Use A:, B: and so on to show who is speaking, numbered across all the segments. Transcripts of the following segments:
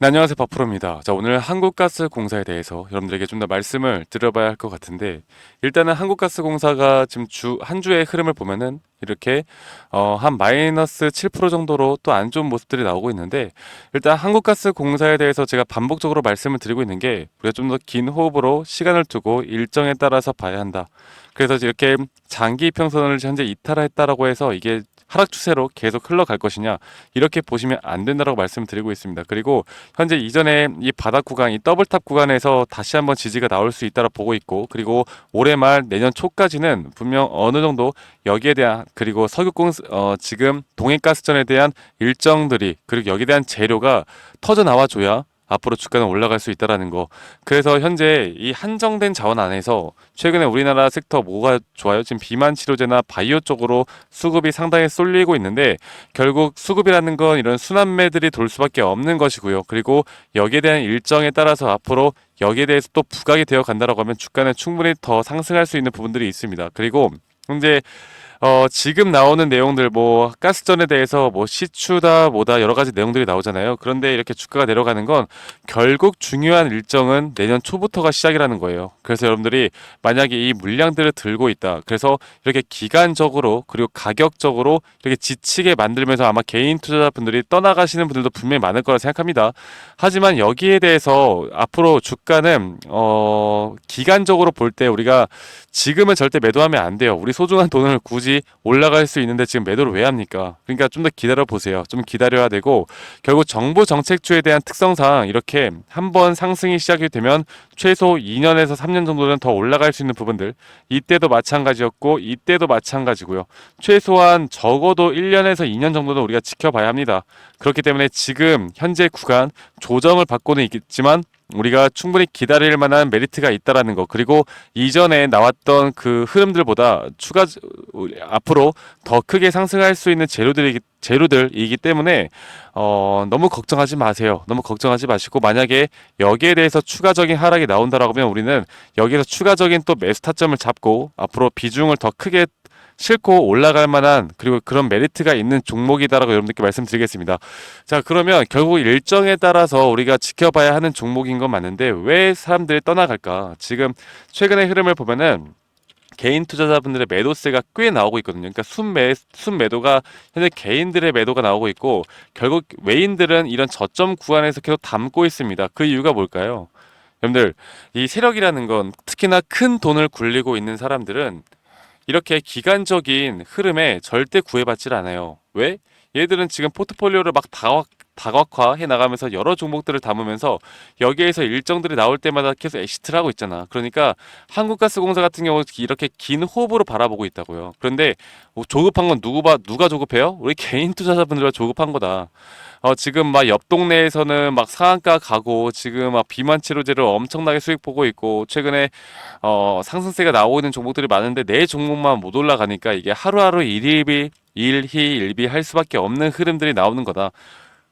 A: 네, 안녕하세요. 박프로입니다. 자, 오늘 한국가스공사에 대해서 여러분들에게 좀 더 말씀을 드려봐야 할 것 같은데, 일단은 한국가스공사가 지금 한 주의 흐름을 보면은 이렇게 한 마이너스 7% 정도로 또 안 좋은 모습들이 나오고 있는데, 일단 한국가스공사에 대해서 제가 반복적으로 말씀을 드리고 있는 게, 우리가 좀 더 긴 호흡으로 시간을 두고 일정에 따라서 봐야 한다. 그래서 이렇게 장기 이평선을 현재 이탈했다라고 해서 이게 하락 추세로 계속 흘러갈 것이냐, 이렇게 보시면 안 된다라고 말씀을 드리고 있습니다. 그리고 현재 이전에 이 바닥 구간, 이 더블탑 구간에서 다시 한번 지지가 나올 수 있다라 보고 있고, 그리고 올해 말 내년 초까지는 분명 어느 정도 여기에 대한, 그리고 석유공 지금 동해가스전에 대한 일정들이, 그리고 여기에 대한 재료가 터져 나와줘야 앞으로 주가는 올라갈 수 있다라는 거. 그래서 현재 이 한정된 자원 안에서 최근에 우리나라 섹터 뭐가 좋아요? 지금 비만 치료제나 바이오 쪽으로 수급이 상당히 쏠리고 있는데, 결국 수급이라는 건 이런 순환매들이 돌 수밖에 없는 것이고요. 그리고 여기에 대한 일정에 따라서 앞으로 여기에 대해서 또 부각이 되어 간다라고 하면 주가는 충분히 더 상승할 수 있는 부분들이 있습니다. 그리고 현재 지금 나오는 내용들, 뭐 가스전에 대해서 뭐 시추다 뭐다 여러 가지 내용들이 나오잖아요. 그런데 이렇게 주가가 내려가는 건 결국 중요한 일정은 내년 초부터가 시작이라는 거예요. 그래서 여러분들이 만약에 이 물량들을 들고 있다, 그래서 이렇게 기간적으로 그리고 가격적으로 이렇게 지치게 만들면서 아마 개인 투자자분들이 떠나가시는 분들도 분명히 많을 거라 생각합니다. 하지만 여기에 대해서 앞으로 주가는 기간적으로 볼 때 우리가 지금은 절대 매도하면 안 돼요. 우리 소중한 돈을 굳이 올라갈 수 있는데 지금 매도를 왜 합니까? 그러니까 좀 더 기다려 보세요. 좀 기다려야 되고, 결국 정부 정책주에 대한 특성상 이렇게 한번 상승이 시작이 되면 최소 2년에서 3년 정도는 더 올라갈 수 있는 부분들, 이때도 마찬가지였고 이때도 마찬가지고요. 최소한 적어도 1년에서 2년 정도는 우리가 지켜봐야 합니다. 그렇기 때문에 지금 현재 구간 조정을 받고는 있겠지만 우리가 충분히 기다릴 만한 메리트가 있다라는 거, 그리고 이전에 나왔던 그 흐름들보다 앞으로 더 크게 상승할 수 있는 재료들이기 때문에 너무 걱정하지 마세요. 너무 걱정하지 마시고, 만약에 여기에 대해서 추가적인 하락이 나온다라고 하면 우리는 여기에서 추가적인 또 매수 타점을 잡고 앞으로 비중을 더 크게 싣고 올라갈 만한, 그리고 그런 메리트가 있는 종목이다라고 여러분들께 말씀드리겠습니다. 자, 그러면 결국 일정에 따라서 우리가 지켜봐야 하는 종목인 건 맞는데 왜 사람들이 떠나갈까? 지금 최근의 흐름을 보면은 개인 투자자분들의 매도세가 꽤 나오고 있거든요. 그러니까 순매도가 현재 개인들의 매도가 나오고 있고, 결국 외인들은 이런 저점 구간에서 계속 담고 있습니다. 그 이유가 뭘까요? 여러분들, 이 세력이라는 건, 특히나 큰 돈을 굴리고 있는 사람들은 이렇게 기간적인 흐름에 절대 구애받질 않아요. 왜? 얘들은 지금 포트폴리오를 막 다각화해 나가면서 여러 종목들을 담으면서 여기에서 일정들이 나올 때마다 계속 엑시트를 하고 있잖아. 그러니까 한국가스공사 같은 경우 이렇게 긴 호흡으로 바라보고 있다고요. 그런데 조급한 건 누가 조급해요? 우리 개인 투자자분들과 조급한 거다. 지금 막 옆 동네에서는 막 상한가 가고, 지금 막 비만 치료제를 엄청나게 수익 보고 있고, 최근에 상승세가 나오고 있는 종목들이 많은데 내 종목만 못 올라가니까 이게 하루하루 일희일비 할 수밖에 없는 흐름들이 나오는 거다.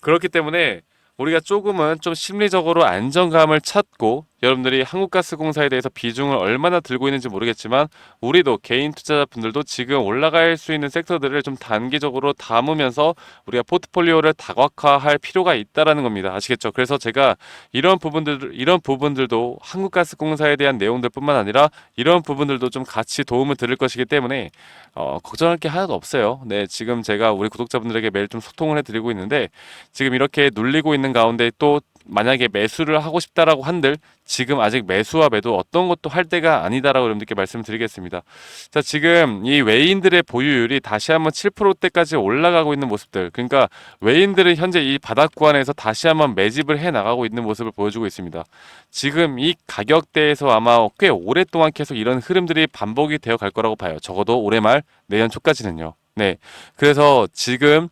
A: 그렇기 때문에 우리가 조금은 좀 심리적으로 안정감을 찾고, 여러분들이 한국가스공사에 대해서 비중을 얼마나 들고 있는지 모르겠지만 우리도 개인 투자자분들도 지금 올라갈 수 있는 섹터들을 좀 단기적으로 담으면서 우리가 포트폴리오를 다각화할 필요가 있다라는 겁니다. 아시겠죠? 그래서 제가 이런 부분들도 한국가스공사에 대한 내용들뿐만 아니라 이런 부분들도 좀 같이 도움을 드릴 것이기 때문에 걱정할 게 하나도 없어요. 네, 지금 제가 우리 구독자분들에게 매일 좀 소통을 해드리고 있는데, 지금 이렇게 눌리고 있는 가운데 또 만약에 매수를 하고 싶다라고 한들 지금 아직 매수와 매도 어떤 것도 할 때가 아니다라고 여러분들께 말씀드리겠습니다. 자, 지금 이 외인들의 보유율이 다시 한번 7%대까지 올라가고 있는 모습들, 그러니까 외인들은 현재 이 바닥 구간에서 다시 한번 매집을 해 나가고 있는 모습을 보여주고 있습니다. 지금 이 가격대에서 아마 꽤 오랫동안 계속 이런 흐름들이 반복이 되어 갈 거라고 봐요. 적어도 올해 말 내년 초까지는요. 네, 그래서 지금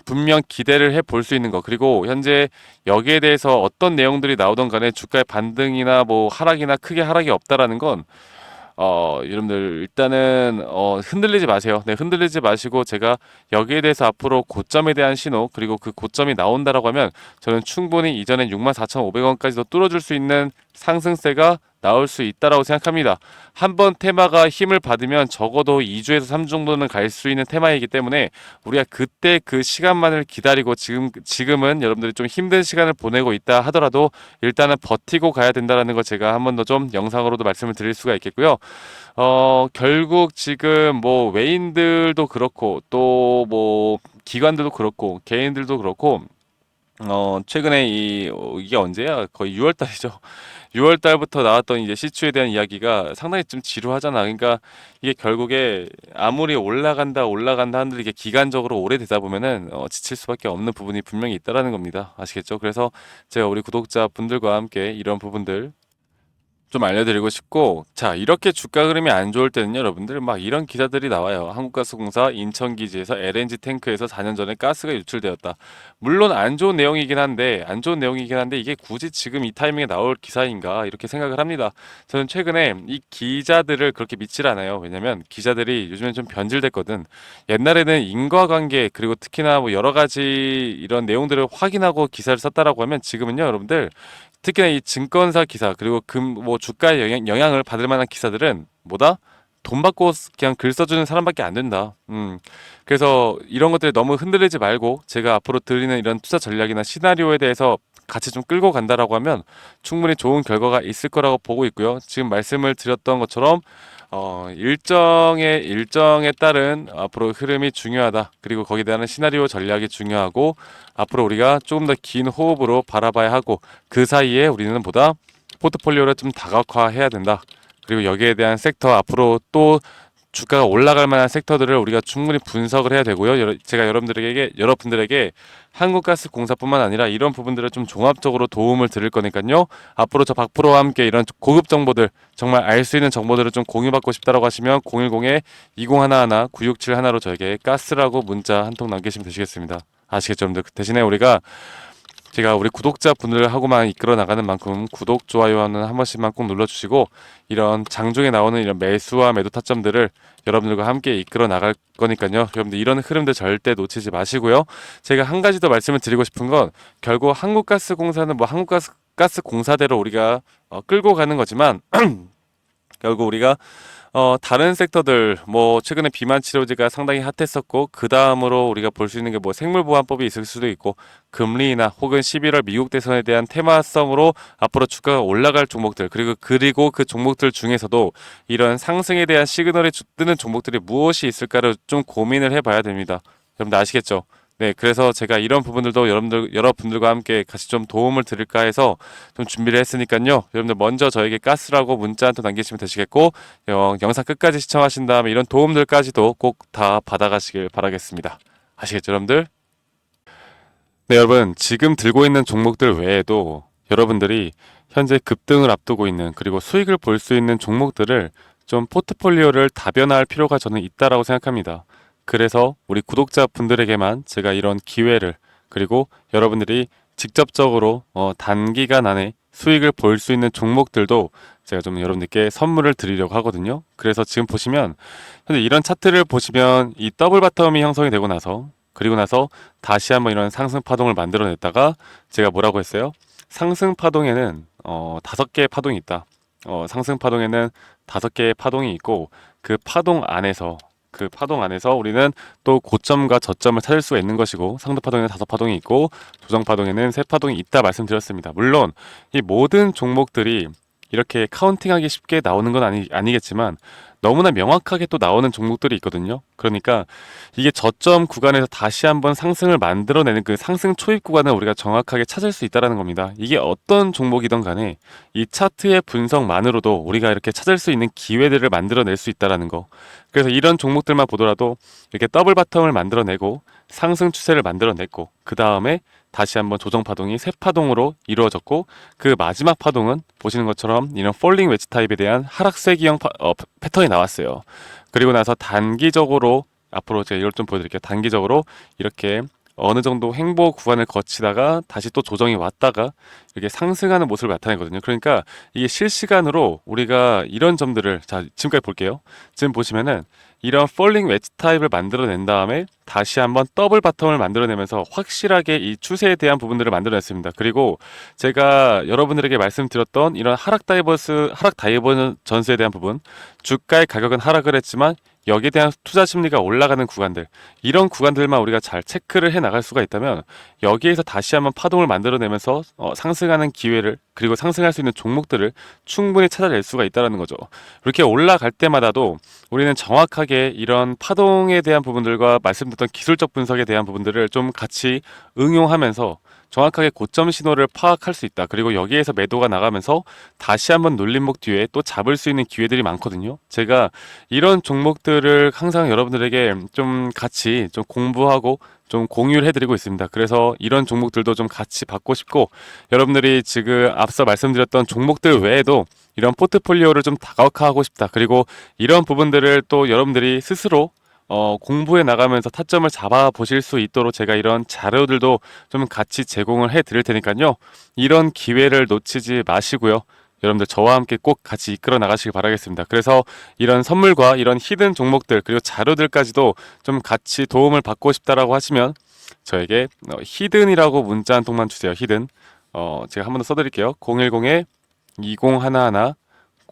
A: 분명 기대를 해 볼 수 있는 거, 그리고 현재 여기에 대해서 어떤 내용들이 나오던 간에 주가의 반등이나 뭐 하락이나 크게 하락이 없다라는 건 여러분들 일단은 흔들리지 마세요. 네, 흔들리지 마시고, 제가 여기에 대해서 앞으로 고점에 대한 신호, 그리고 그 고점이 나온다라고 하면 저는 충분히 이전에 64,500원까지도 뚫어줄 수 있는 상승세가 나올 수 있다라고 생각합니다. 한번 테마가 힘을 받으면 적어도 2주에서 3주 정도는 갈 수 있는 테마이기 때문에 우리가 그때 그 시간만을 기다리고 지금은 여러분들이 좀 힘든 시간을 보내고 있다 하더라도 일단은 버티고 가야 된다라는 거 제가 한 번 더 좀 영상으로도 말씀을 드릴 수가 있겠고요. 결국 지금 뭐 외인들도 그렇고 또 뭐 기관들도 그렇고 개인들도 그렇고 최근에 이게 언제야? 거의 6월 달이죠. 6월 달부터 나왔던 이제 시추에 대한 이야기가 상당히 좀 지루하잖아. 그러니까 이게 결국에 아무리 올라간다 한들 이게 기간적으로 오래되다 보면은 지칠 수밖에 없는 부분이 분명히 있다라는 겁니다. 아시겠죠? 그래서 제가 우리 구독자분들과 함께 이런 부분들 좀 알려드리고 싶고, 자, 이렇게 주가 흐름이 안 좋을 때는 여러분들 막 이런 기사들이 나와요. 한국가스공사 인천기지에서 LNG 탱크에서 4년 전에 가스가 유출되었다. 물론 안 좋은 내용이긴 한데 이게 굳이 지금 이 타이밍에 나올 기사인가 이렇게 생각을 합니다. 저는 최근에 이 기자들을 그렇게 믿질 않아요. 왜냐면 기자들이 요즘엔 좀 변질됐거든. 옛날에는 인과관계 그리고 특히나 뭐 여러 가지 이런 내용들을 확인하고 기사를 썼다라고 하면 지금은요, 여러분들 특히나 이 증권사 기사 그리고 뭐 주가에 영향을 받을 만한 기사들은 뭐다? 돈 받고 그냥 글 써주는 사람밖에 안 된다. 그래서 이런 것들에 너무 흔들리지 말고 제가 앞으로 드리는 이런 투자 전략이나 시나리오에 대해서 같이 좀 끌고 간다라고 하면 충분히 좋은 결과가 있을 거라고 보고 있고요. 지금 말씀을 드렸던 것처럼 일정에 따른 앞으로 흐름이 중요하다. 그리고 거기에 대한 시나리오 전략이 중요하고 앞으로 우리가 조금 더 긴 호흡으로 바라봐야 하고 그 사이에 우리는 보다 포트폴리오를 좀 다각화해야 된다. 그리고 여기에 대한 섹터 앞으로 또 주가가 올라갈 만한 섹터들을 우리가 충분히 분석을 해야 되고요. 제가 여러분들에게 한국가스공사뿐만 아니라 이런 부분들을 좀 종합적으로 도움을 드릴 거니까요. 앞으로 저 박프로와 함께 이런 고급 정보들, 정말 알 수 있는 정보들을 좀 공유받고 싶다라고 하시면 010-2011-9671로 저에게 가스라고 문자 한 통 남기시면 되시겠습니다. 아시겠죠, 여러분들? 대신에 제가 우리 구독자분들하고만 이끌어 나가는 만큼 구독, 좋아요는 한 번씩만 꼭 눌러주시고 이런 장중에 나오는 이런 매수와 매도 타점들을 여러분들과 함께 이끌어 나갈 거니까요. 여러분들 이런 흐름들 절대 놓치지 마시고요. 제가 한 가지 더 말씀을 드리고 싶은 건 결국 한국가스공사는 뭐 한국가스공사대로 우리가 끌고 가는 거지만 결국 우리가 다른 섹터들 뭐 최근에 비만 치료제가 상당히 핫했었고 그 다음으로 우리가 볼 수 있는 게 뭐 생물보안법이 있을 수도 있고 금리나 혹은 11월 미국 대선에 대한 테마성으로 앞으로 주가가 올라갈 종목들 그리고 그 종목들 중에서도 이런 상승에 대한 시그널이 뜨는 종목들이 무엇이 있을까를 좀 고민을 해봐야 됩니다. 여러분들 아시겠죠? 네, 그래서 제가 이런 부분들도 여러분들과 함께 같이 좀 도움을 드릴까 해서 좀 준비를 했으니까요. 여러분들 먼저 저에게 가스라고 문자 한 통 남기시면 되시겠고, 영상 끝까지 시청하신 다음에 이런 도움들까지도 꼭 다 받아가시길 바라겠습니다. 아시겠죠, 여러분들? 네, 여러분, 지금 들고 있는 종목들 외에도 여러분들이 현재 급등을 앞두고 있는 그리고 수익을 볼 수 있는 종목들을 좀 포트폴리오를 다변화할 필요가 저는 있다라고 생각합니다. 그래서 우리 구독자분들에게만 제가 이런 기회를 그리고 여러분들이 직접적으로 단기간 안에 수익을 볼 수 있는 종목들도 제가 좀 여러분들께 선물을 드리려고 하거든요. 그래서 지금 보시면 현재 이런 차트를 보시면 이 더블 바텀이 형성이 되고 나서 그리고 나서 다시 한번 이런 상승 파동을 만들어냈다가 제가 뭐라고 했어요? 상승 파동에는 5개의 파동이 있다. 상승 파동에는 5개의 파동이 있고 그 파동 안에서 우리는 또 고점과 저점을 찾을 수가 있는 것이고 상대 파동에는 5파동이 있고 조정 파동에는 3파동이 있다 말씀드렸습니다. 물론 이 모든 종목들이 이렇게 카운팅하기 쉽게 나오는 건 아니겠지만 너무나 명확하게 또 나오는 종목들이 있거든요. 그러니까 이게 저점 구간에서 다시 한번 상승을 만들어내는 그 상승 초입 구간을 우리가 정확하게 찾을 수 있다는 겁니다. 이게 어떤 종목이든 간에 이 차트의 분석만으로도 우리가 이렇게 찾을 수 있는 기회들을 만들어낼 수 있다는 거. 그래서 이런 종목들만 보더라도 이렇게 더블 바텀을 만들어내고 상승 추세를 만들어냈고 그 다음에 다시 한번 조정 파동이 세 파동으로 이루어졌고 그 마지막 파동은 보시는 것처럼 이런 폴링 웨지 타입에 대한 하락세기형 패턴이 나왔어요. 그리고 나서 단기적으로 앞으로 제가 이걸 좀 보여드릴게요. 단기적으로 이렇게 어느 정도 횡보 구간을 거치다가 다시 또 조정이 왔다가 이렇게 상승하는 모습을 나타내거든요. 그러니까 이게 실시간으로 우리가 이런 점들을 자 지금까지 볼게요. 지금 보시면은 이런 폴링 웨지 타입을 만들어낸 다음에 다시 한번 더블 바텀을 만들어내면서 확실하게 이 추세에 대한 부분들을 만들어냈습니다. 그리고 제가 여러분들에게 말씀드렸던 이런 하락 다이버전스에 대한 부분, 주가의 가격은 하락을 했지만 여기에 대한 투자 심리가 올라가는 구간들, 이런 구간들만 우리가 잘 체크를 해 나갈 수가 있다면 여기에서 다시 한번 파동을 만들어내면서 상승하는 기회를, 그리고 상승할 수 있는 종목들을 충분히 찾아낼 수가 있다는 거죠. 이렇게 올라갈 때마다도 우리는 정확하게 이런 파동에 대한 부분들과 말씀드렸던 기술적 분석에 대한 부분들을 좀 같이 응용하면서 정확하게 고점 신호를 파악할 수 있다. 그리고 여기에서 매도가 나가면서 다시 한번 눌림목 뒤에 또 잡을 수 있는 기회들이 많거든요. 제가 이런 종목들을 항상 여러분들에게 좀 같이 좀 공부하고 좀 공유를 해드리고 있습니다. 그래서 이런 종목들도 좀 같이 받고 싶고, 여러분들이 지금 앞서 말씀드렸던 종목들 외에도 이런 포트폴리오를 좀 다각화하고 싶다. 그리고 이런 부분들을 또 여러분들이 스스로 공부해 나가면서 타점을 잡아 보실 수 있도록 제가 이런 자료들도 좀 같이 제공을 해 드릴 테니까요. 이런 기회를 놓치지 마시고요. 여러분들 저와 함께 꼭 같이 이끌어 나가시길 바라겠습니다. 그래서 이런 선물과 이런 히든 종목들, 그리고 자료들까지도 좀 같이 도움을 받고 싶다라고 하시면 저에게 히든이라고 문자 한 통만 주세요. 히든. 제가 한 번 더 써드릴게요. 010-2011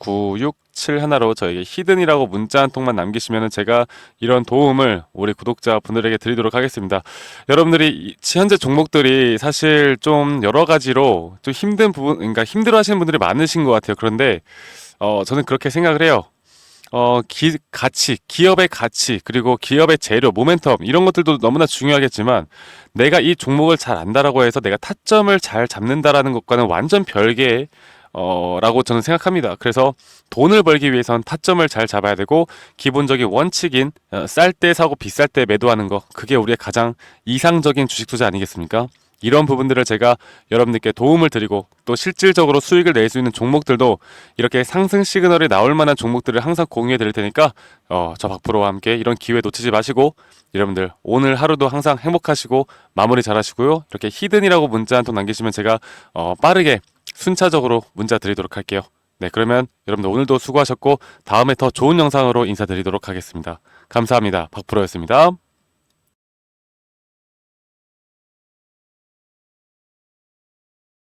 A: 9671로 저에게 히든이라고 문자 한 통만 남기시면 제가 이런 도움을 우리 구독자분들에게 드리도록 하겠습니다. 여러분들이 현재 종목들이 사실 좀 여러 가지로 좀 힘든 부분, 그러니까 힘들어 하시는 분들이 많으신 것 같아요. 그런데 저는 그렇게 생각을 해요. 가치, 기업의 가치, 그리고 기업의 재료, 모멘텀, 이런 것들도 너무나 중요하겠지만, 내가 이 종목을 잘 안다라고 해서 내가 타점을 잘 잡는다라는 것과는 완전 별개의 라고 저는 생각합니다. 그래서 돈을 벌기 위해선 타점을 잘 잡아야 되고, 기본적인 원칙인 쌀 때 사고 비쌀 때 매도하는 거, 그게 우리의 가장 이상적인 주식 투자 아니겠습니까? 이런 부분들을 제가 여러분들께 도움을 드리고, 또 실질적으로 수익을 낼 수 있는 종목들도 이렇게 상승 시그널이 나올 만한 종목들을 항상 공유해 드릴 테니까 저 박프로와 함께 이런 기회 놓치지 마시고, 여러분들 오늘 하루도 항상 행복하시고 마무리 잘 하시고요. 이렇게 히든이라고 문자 한 통 남기시면 제가 빠르게 순차적으로 문자 드리도록 할게요. 네, 그러면 여러분들 오늘도 수고하셨고 다음에 더 좋은 영상으로 인사드리도록 하겠습니다. 감사합니다. 박프로였습니다.